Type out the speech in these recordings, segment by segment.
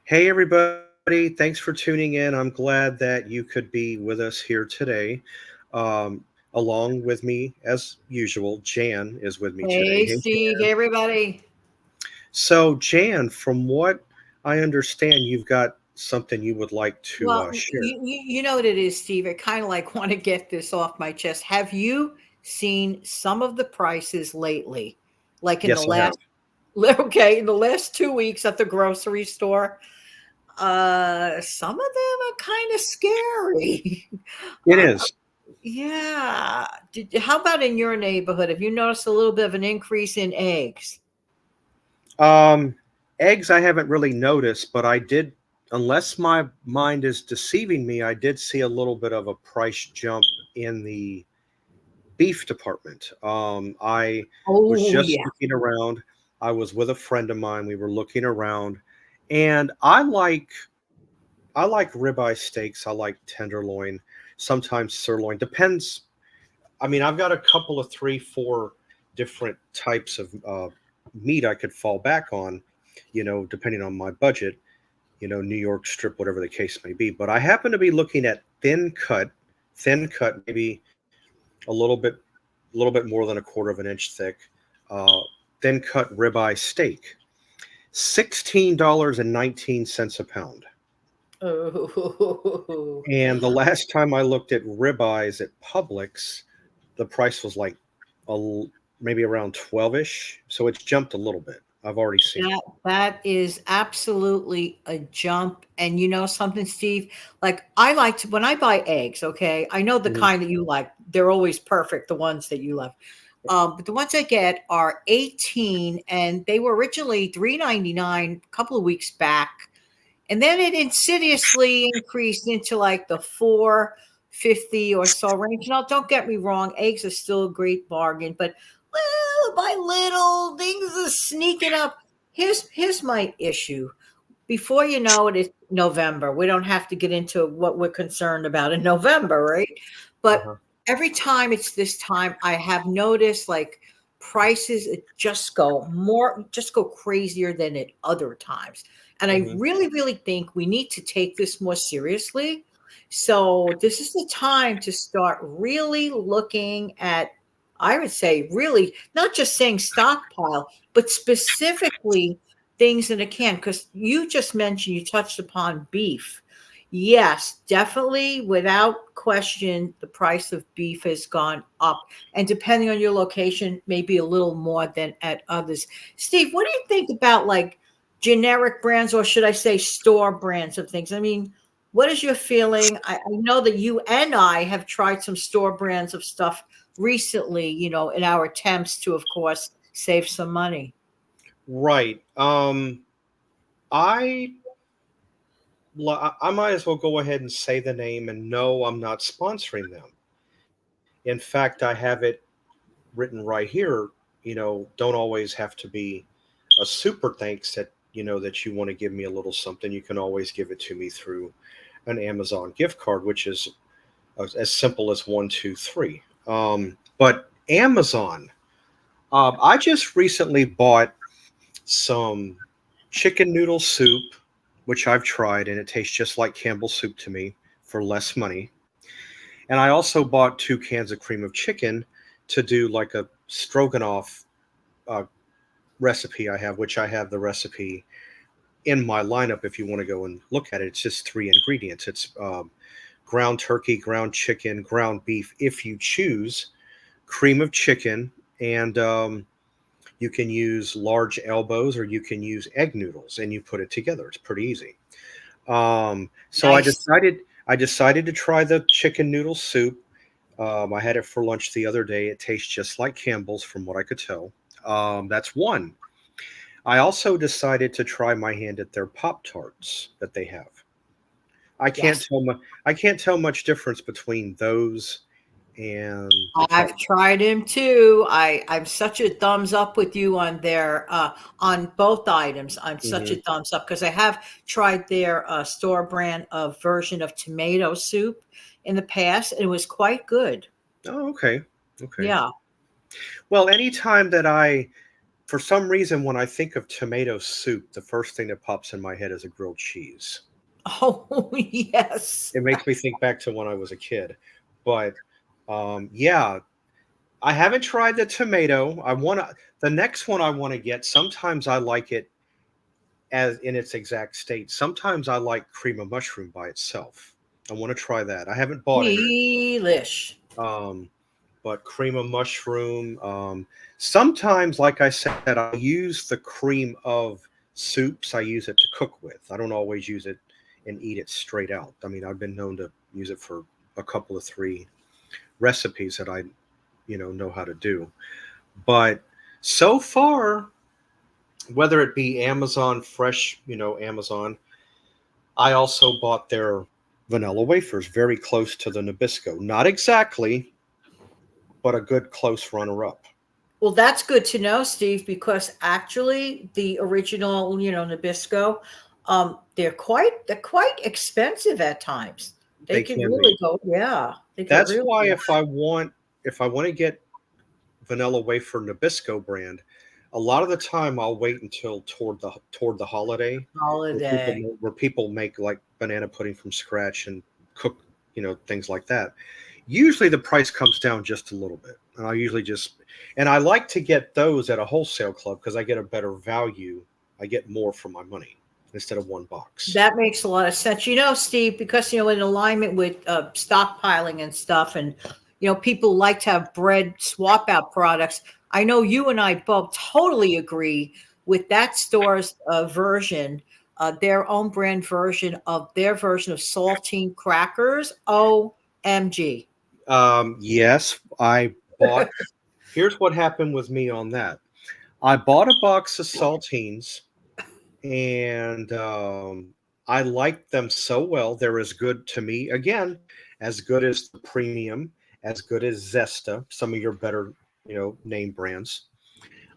Hey, everybody. Thanks for tuning in. I'm glad that you could be with us here today. Um, Along with me, as usual, Jan is with me today. Hey, Hey, Steve. Hey, Jan. everybody. So, Jan, from what I understand, you've got something you would like to Well, share. you know what it is, Steve. I kind of like want to get this off my chest. Have you seen some of the prices lately? Like in the Yes, I have. last, okay, in the last 2 weeks at the grocery store? Some of them are kind of scary. It uh, is. yeah. How about in your neighborhood? Have you noticed a little bit of an increase in eggs? Um, Eggs, I haven't really noticed, but I did, unless my mind is deceiving me, I did see a little bit of a price jump in the beef department. I was Oh, just yeah. looking around. I was with a friend of mine. We were looking around, and I like ribeye steaks. I like tenderloin, sometimes sirloin. Depends. I mean, I've got a couple of three, four different types of meat I could fall back on, depending on my budget. New York strip, whatever the case may be. But I happen to be looking at thin cut, maybe a little bit more than a quarter of an inch thick, uh, thin cut ribeye steak. $16.19 a pound. Oh. And the last time I looked at ribeyes at Publix, the price was like maybe around 12ish. So it's jumped a little bit. I've already seen it. That is absolutely a jump. And you know something, Steve? Like I like to when I buy eggs, okay, I know the Mhm. kind that you like. They're always perfect, the ones that you love. But the ones I get are 18 and they were originally 3.99 a couple of weeks back. And then it insidiously increased into like the 4.50 or so range. Now, don't get me wrong, eggs are still a great bargain, but little by little, things are sneaking up. Here's my issue. Before you know it, it's November. We don't have to get into what we're concerned about in November, right? But Uh-huh. every time it's this time, I have noticed like prices just go crazier than at other times. And I Hmm. really think we need to take this more seriously. So this is the time to start really looking at, I would say, really not just saying stockpile, but specifically things in a can. Because you just mentioned, you touched upon beef. Yes, definitely, without question, the price of beef has gone up. And depending on your location, maybe a little more than at others. Steve, what do you think about like generic brands, or should I say store brands of things? I mean, what is your feeling? I know that you and I have tried some store brands of stuff recently, in our attempts to, of course, save some money. Right. I I might as well go ahead and say the name, and no, I'm not sponsoring them. In fact, I have it written right here. Don't always have to be a super thanks that you want to give me a little something. You can always give it to me through an Amazon gift card, which is as simple as 1, 2, 3. But Amazon, I just recently bought some chicken noodle soup, which I've tried, and it tastes just like Campbell's soup to me for less money. And I also bought 2 cans of cream of chicken to do like a stroganoff uh, recipe I have, which I have the recipe in my lineup if you want to go and look at it. It's just 3 ingredients. It's ground turkey, ground chicken, ground beef, if you choose, cream of chicken, and you can use large elbows or you can use egg noodles, and you put it together. It's pretty easy. So Nice. I decided to try the chicken noodle soup. I had it for lunch the other day. It tastes just like Campbell's, from what I could tell. That's one. I also decided to try my hand at their Pop Tarts that they have. I can't Yes. tell mu- I can't tell much difference between those and the I've Target. tried him too. I'm such a thumbs up with you on both items. I'm such a Hmm. thumbs up because I have tried their store brand of version of tomato soup in the past, and it was quite good. Oh, okay. Okay. Yeah. Well, anytime that I for some reason, when I think of tomato soup, the first thing that pops in my head is a grilled cheese. Oh, yes. It makes me think back to when I was a kid. But yeah, I haven't tried the tomato. The next one I want to get. Sometimes I like it as in its exact state. Sometimes I like cream of mushroom by itself. I want to try that. I haven't bought it. Delish. Um, but cream of mushroom. Sometimes, like I said, I use the cream of soups. I use it to cook with. I don't always use it and eat it straight out. I mean, I've been known to use it for a couple of 3 recipes that I, know how to do. But so far, whether it be Amazon Fresh, Amazon, I also bought their vanilla wafers, very close to the Nabisco. Not exactly, but a good close runner up. Well, that's good to know, Steve, because actually the original, Nabisco, they're quite expensive at times. They They can can really be. go, yeah, they can That's really why go if I want to get vanilla wafer Nabisco brand, a lot of the time I'll wait until toward the holiday holiday. where people make like banana pudding from scratch and cook, things like that. Usually the price comes down just a little bit. And I like to get those at a wholesale club because I get a better value. I get more for my money instead of one box. That makes a lot of sense. Steve, because, in alignment with stockpiling and stuff, and, people like to have bread swap out products. I know you and I both totally agree with that store's version, their own brand version of their version of saltine crackers. OMG. Yes, I bought. Here's what happened with me on that. I bought a box of saltines, and I liked them so well. They're as good to me, again, as good as the premium, as good as Zesta, some of your better, name brands.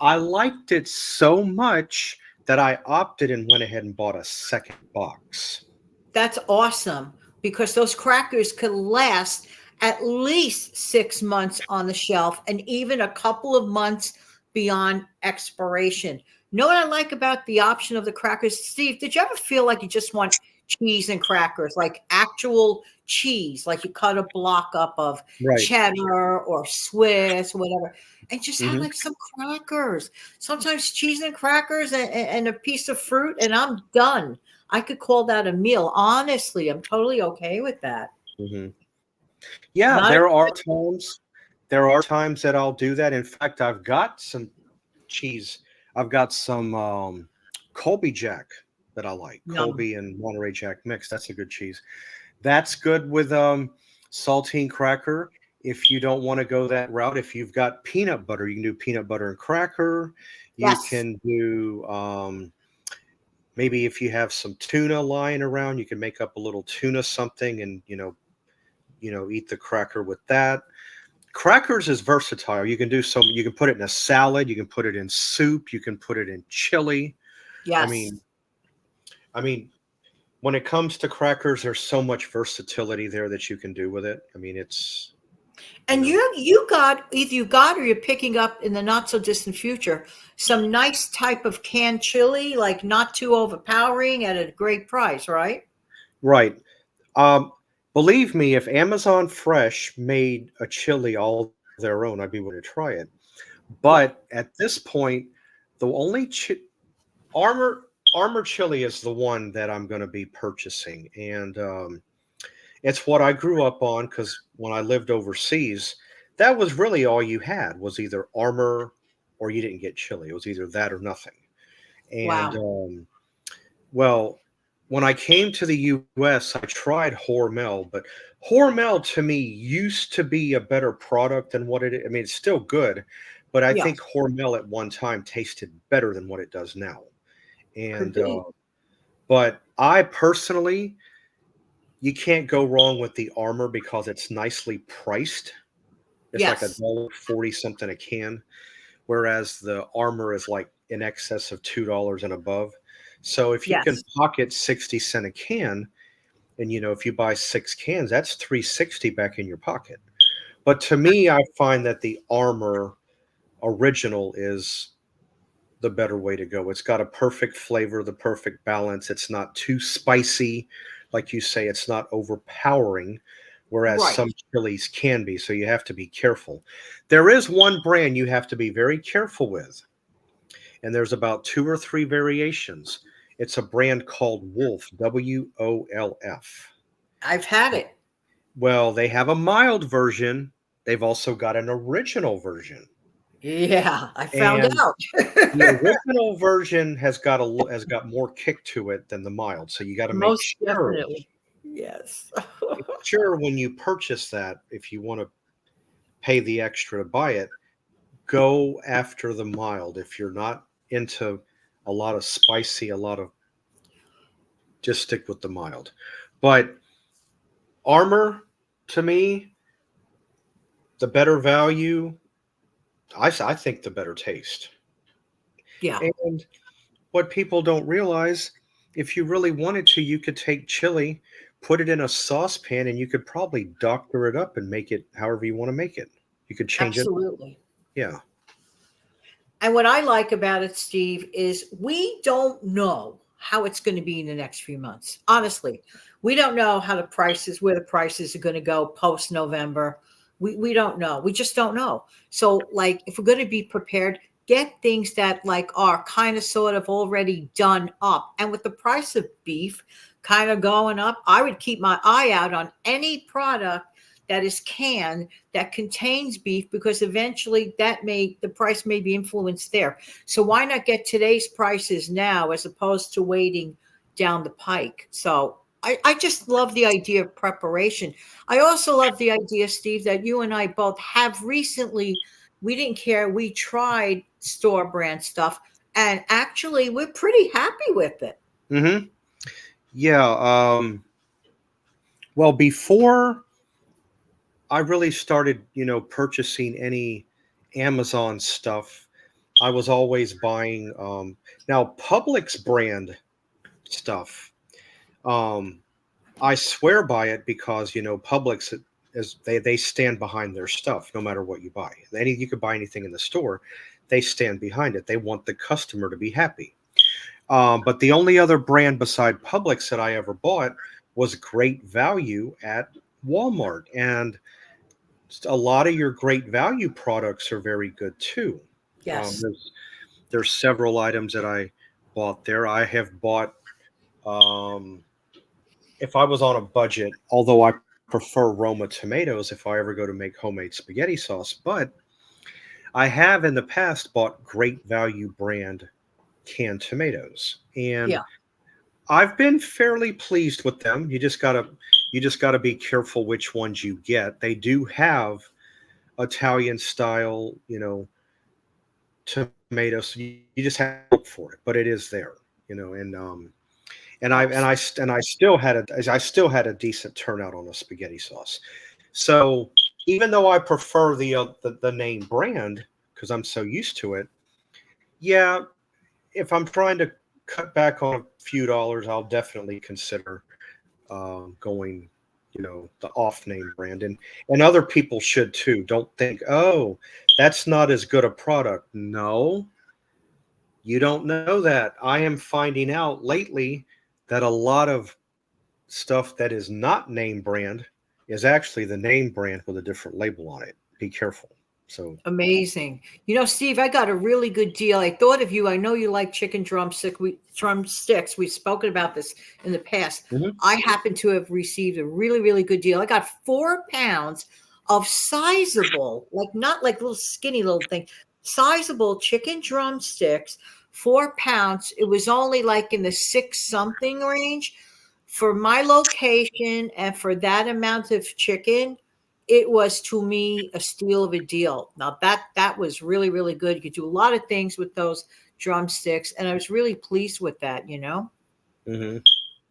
I liked it so much that I opted and went ahead and bought a second box. That's awesome because those crackers could last at least 6 months on the shelf and even a couple of months beyond expiration. Know what I like about the option of the crackers? Steve, did you ever feel like you just want cheese and crackers, like actual cheese, like you cut a block up of Right. cheddar or Swiss or whatever, and just have Hmm. like some crackers? Sometimes cheese and crackers and a piece of fruit, and I'm done. I could call that a meal. Honestly, I'm totally okay with that. Hmm. Yeah, Not a there are times that I'll do that. In fact, I've got some cheese. I've got some Colby Jack that I like. yum. Colby and Monterey Jack mix. That's a good cheese. That's good with saltine cracker. If you don't want to go that route, if you've got peanut butter, you can do peanut butter and cracker. You Yes. can do maybe if you have some tuna lying around, you can make up a little tuna something and eat the cracker with that. Crackers is versatile. You can put it in a salad, you can put it in soup, you can put it in chili. I Yes. mean, I mean, when it comes to crackers, there's so much versatility there that you can do with it. I mean, it's you And know, you got either you got or you're picking up in the not so distant future some nice type of canned chili, like not too overpowering at a great price, right? right. Um, Believe me, if Amazon Fresh made a chili all their own, I'd be willing to try it. Yeah. But at this point, the only armor armor chili is the one that I'm going to be purchasing, and it's what I grew up on because when I lived overseas, that was really all you had was either armor or you didn't get chili. It was either that or nothing. And Wow. well, when I came to the US, I tried Hormel, but Hormel to me used to be a better product than what it is. I mean, it's still good, but I think Yes. Hormel at one time tasted better than what it does now. Could And be. but I personally, you can't go wrong with the Armor because it's nicely priced. It's like a Yes. dollar 40 something a can, whereas the Armor is like in excess of $2 and above. So if you can Yes. pocket 60 cents a can, and if you buy 6 cans, that's 360 back in your pocket. But to me, I find that the Armor original is the better way to go. It's got a perfect flavor, the perfect balance. It's not too spicy, like you say. It's not overpowering, whereas Right. some chilies can be. So you have to be careful. There is one brand you have to be very careful with, and there's about two or three variations. It's a brand called Wolf, WOLF. I've had it. Well, they have a mild version. They've also got an original version. Yeah, I found And out. the original version has got more kick to it than the mild. So you got to make Most definitely. Yes. sure when you purchase that, if you want to pay the extra to buy it, go after the mild. If you're not into a lot of spicy, a lot of just stick with the mild. But Armor, to me, the better value, I think the better taste. Yeah, And what people don't realize, if you really wanted to, you could take chili, put it in a saucepan, and you could probably doctor it up and make it however you want to make it. You could change it. absolutely. Yeah. And what I like about it, Steve, is we don't know how it's going to be in the next few months. Honestly, we don't know how where the prices are going to go post November. We don't know. We just don't know. So, like, if we're going to be prepared, get things that like are kind of sort of already done up. And with the price of beef kind of going up, I would keep my eye out on any product that is canned that contains beef, because eventually the price may be influenced there. So why not get today's prices now as opposed to waiting down the pike? So I just love the idea of preparation. I also love the idea, Steve, that you and I both have recently, we didn't care, we tried store brand stuff, and actually we're pretty happy with it. Hmm. Yeah. Well, before I really started, purchasing any Amazon stuff, I was always buying now Publix brand stuff. Um, I swear by it because Publix is they stand behind their stuff no matter what you buy. You could buy anything in the store, they stand behind it. They want the customer to be happy. But the only other brand beside Publix that I ever bought was Great Value at Walmart, and a lot of your Great Value products are very good too. Um, Yes. there's there's several items that I bought there. I have bought. Um, if I was on a budget, although I prefer Roma tomatoes if I ever go to make homemade spaghetti sauce, but I have in the past bought Great Value brand canned tomatoes, and Yeah. I've been fairly pleased with them. You just gotta be careful which ones you get. They do have Italian style, tomatoes. You just have to look for it, but it is there, and I still had a decent turnout on the spaghetti sauce. So even though I prefer the name brand because I'm so used to it, yeah, if I'm trying to cut back on a few dollars, I'll definitely consider going, the off name brand, and other people should too. Don't think, oh, that's not as good a product. No, you don't know that. I am finding out lately that a lot of stuff that is not name brand is actually the name brand with a different label on it. Be careful. So, Amazing. Steve, I got a really good deal. I thought of you. I know you like chicken drumsticks. We've spoken about this in the past. mhm. I happen to have received a really, really good deal. I got 4 pounds of sizable, like not like little skinny little thing, sizable chicken drumsticks, 4 pounds. It was only like in the six something range for my location and for that amount of chicken. It was to me a steal of a deal. Now that was really, really good. You could do a lot of things with those drumsticks, and I was really pleased with that. Mhm.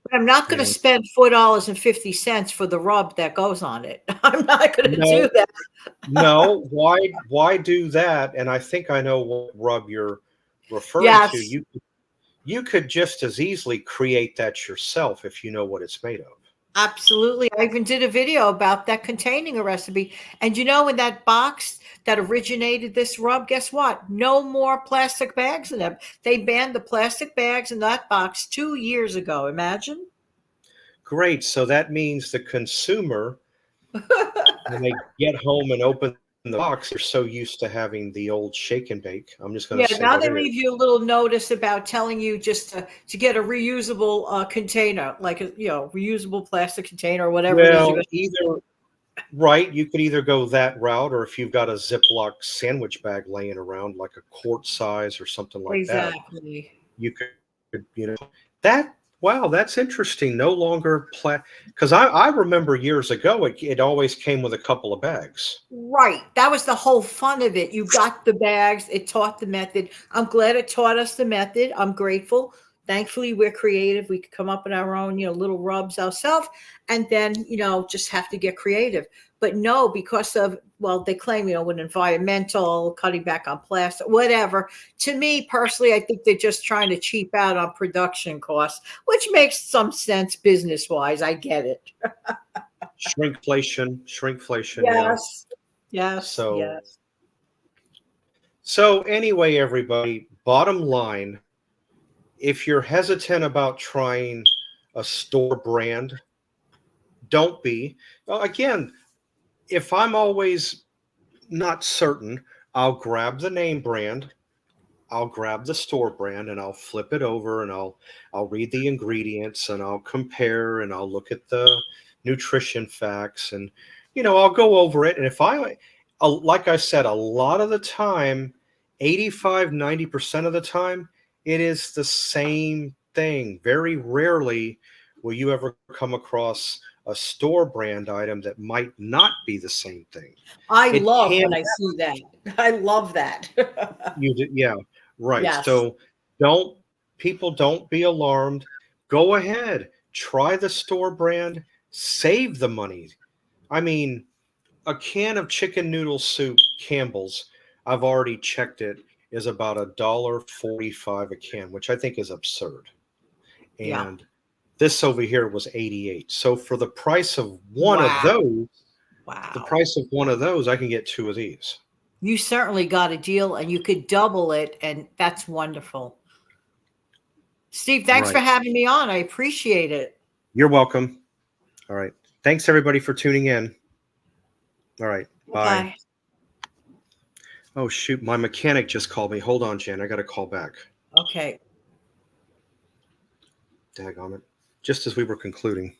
But I'm not going to Yeah. spend $4.50 for the rub that goes on it. I'm not going to No, do that. no. Why do that? And I think I know what rub you're referring to. Yes. You could just as easily create that yourself if you know what it's made of. Absolutely. I even did a video about that containing a recipe. And you know, in that box that originated this rub, guess what? No more plastic bags in them. They banned the plastic bags in that box 2 years ago. Imagine. Great. So that means the consumer, when they get home and open the box, they're so used to having the old shake and bake. I'm just going Yeah, to say now what they it is. leave you a little notice about telling you just to get a reusable container, like a reusable plastic container or whatever it is you're Well, going either right, you could either go that route, or if you've got a Ziploc sandwich bag laying around, like a quart size or something to. like that, Exactly. you could, that. Wow, that's interesting. No longer because I remember years ago it always came with a couple of bags. Right. That was the whole fun of it. You got the bags. It taught the method. I'm glad it taught us the method. I'm grateful. Thankfully, we're creative. We could come up with our own, little rubs ourselves, and then, just have to get creative. But no, because of, well, they claim, with environmental, cutting back on plastic, whatever. To me personally, I think they're just trying to cheap out on production costs, which makes some sense business wise. I get it. Shrinkflation, yeah. Yes. Yes. So Yes. anyway, everybody, bottom line, if you're hesitant about trying a store brand, don't be. Again, if I'm always not certain, I'll grab the name brand, I'll grab the store brand, and I'll flip it over, and I'll read the ingredients, and I'll compare, and I'll look at the nutrition facts, and I'll go over it. And if like I said, a lot of the time, 85-90% of the time, it is the same thing. Very rarely will you ever come across a store brand item that might not be the same thing. I It love can when I see that. I love that. yeah, right. Yes. So don't don't be alarmed. Go ahead, try the store brand, save the money. I mean, a can of chicken noodle soup, Campbell's, I've already checked it, is about $1.45 a can, which I think is absurd. Yeah. And this over here was 88. So for the price of Wow. Wow. one of those, I can get two of these. You certainly got a deal and you could double it. And that's wonderful. Steve, thanks for Right. having me on. I appreciate it. You're welcome. All right. Thanks everybody for tuning in. All right. Bye. Bye. Oh shoot, my mechanic just called me. Hold on, Jan. I got to call back. Okay. Daggone it. Just as we were concluding.